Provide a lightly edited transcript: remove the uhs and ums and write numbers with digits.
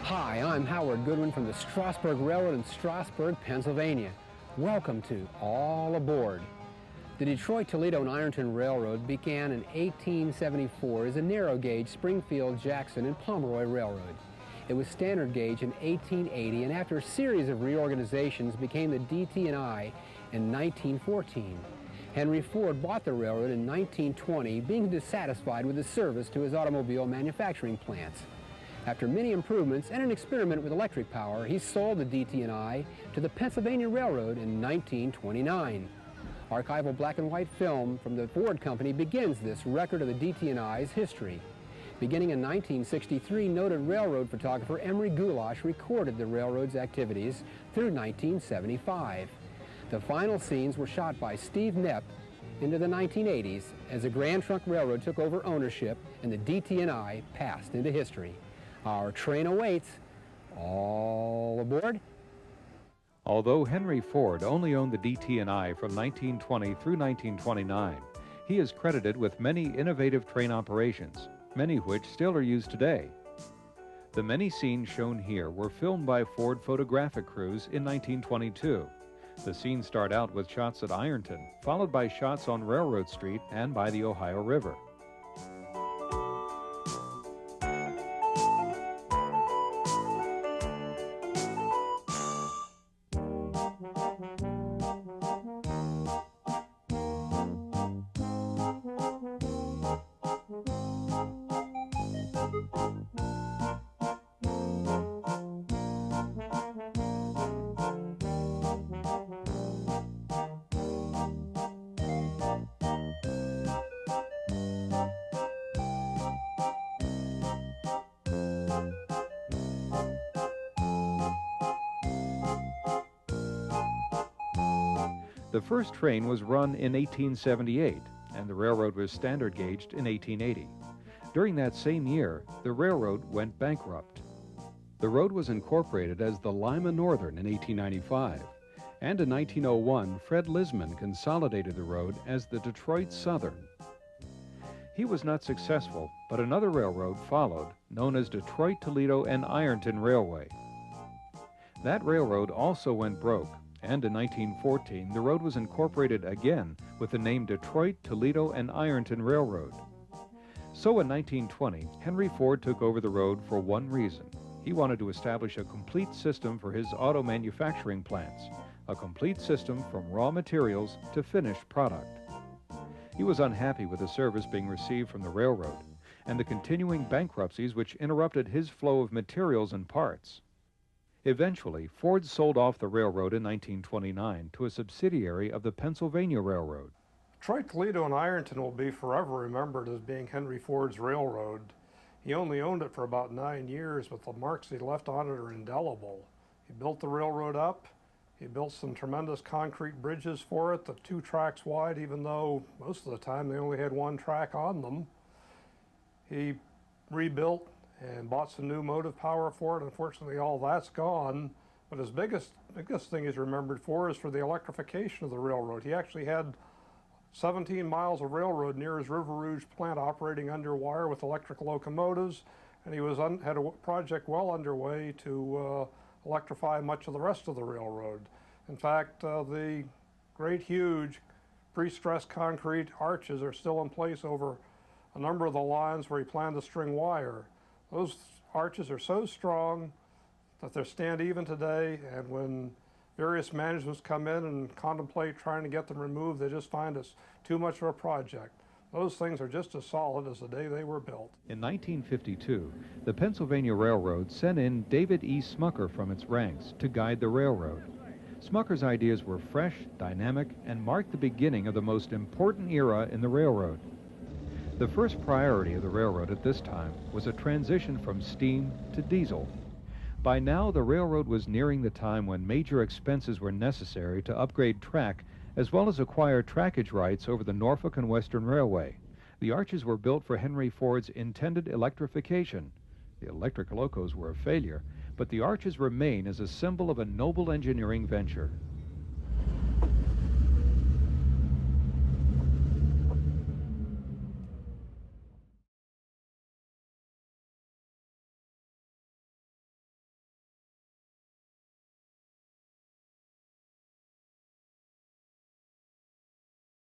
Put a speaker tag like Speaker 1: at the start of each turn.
Speaker 1: Hi, I'm Howard Goodwin from the Strasburg Railroad in Strasburg, Pennsylvania. Welcome to All Aboard. The Detroit Toledo Ironton Railroad began in 1874 as a narrow gauge Springfield, Jackson, and Pomeroy Railroad. It was standard gauge in 1880 and after a series of reorganizations became the DT&I in 1914. Henry Ford bought the railroad in 1920, being dissatisfied with the service to his automobile manufacturing plants. After many improvements and an experiment with electric power, he sold the DT&I to the Pennsylvania Railroad in 1929. Archival black and white film from the Ford Company begins this record of the DT&I's history. Beginning in 1963, noted railroad photographer Emery Gulash recorded the railroad's activities through 1975. The final scenes were shot by Steve Neff into the 1980s as the Grand Trunk Railroad took over ownership and the DT&I passed into history. Our train awaits. All aboard.
Speaker 2: Although Henry Ford only owned the DT&I from 1920 through 1929, he is credited with many innovative train operations, many of which still are used today. The many scenes shown here were filmed by Ford photographic crews in 1922. The scenes start out with shots at Ironton, followed by shots on Railroad Street and by the Ohio River. The first train was run in 1878, and the railroad was standard gauged in 1880. During that same year, the railroad went bankrupt. The road was incorporated as the Lima Northern in 1895, and in 1901, Fred Lisman consolidated the road as the Detroit Southern. He was not successful, but another railroad followed, known as Detroit Toledo and Ironton Railway. That railroad also went broke, and in 1914, the road was incorporated again with the name Detroit Toledo and Ironton Railroad. So in 1920, Henry Ford took over the road for one reason. He wanted to establish a complete system for his auto manufacturing plants, a complete system from raw materials to finished product. He was unhappy with the service being received from the railroad and the continuing bankruptcies which interrupted his flow of materials and parts. Eventually, Ford sold off the railroad in 1929 to a subsidiary of the Pennsylvania Railroad.
Speaker 3: Detroit, Toledo, and Ironton will be forever remembered as being Henry Ford's railroad. He only owned it for about 9 years, but the marks he left on it are indelible. He built the railroad up. He built some tremendous concrete bridges for it, the 2 tracks wide, even though most of the time they only had 1 track on them. He rebuilt and bought some new motive power for it. Unfortunately, all that's gone. But his biggest thing he's remembered for is for the electrification of the railroad. He actually had 17 miles of railroad near his River Rouge plant operating under wire with electric locomotives, and he had a project well underway to electrify much of the rest of the railroad. In fact, the great, huge pre-stressed concrete arches are still in place over a number of the lines where he planned to string wire. Those arches are so strong that they stand even today, and when various managements come in and contemplate trying to get them removed, they just find it's too much of a project. Those things are just as solid as the day they were built.
Speaker 2: In 1952, the Pennsylvania Railroad sent in David E. Smucker from its ranks to guide the railroad. Smucker's ideas were fresh, dynamic, and marked the beginning of the most important era in the railroad. The first priority of the railroad at this time was a transition from steam to diesel. By now, the railroad was nearing the time when major expenses were necessary to upgrade track as well as acquire trackage rights over the Norfolk and Western Railway. The arches were built for Henry Ford's intended electrification. The electric locos were a failure, but the arches remain as a symbol of a noble engineering venture.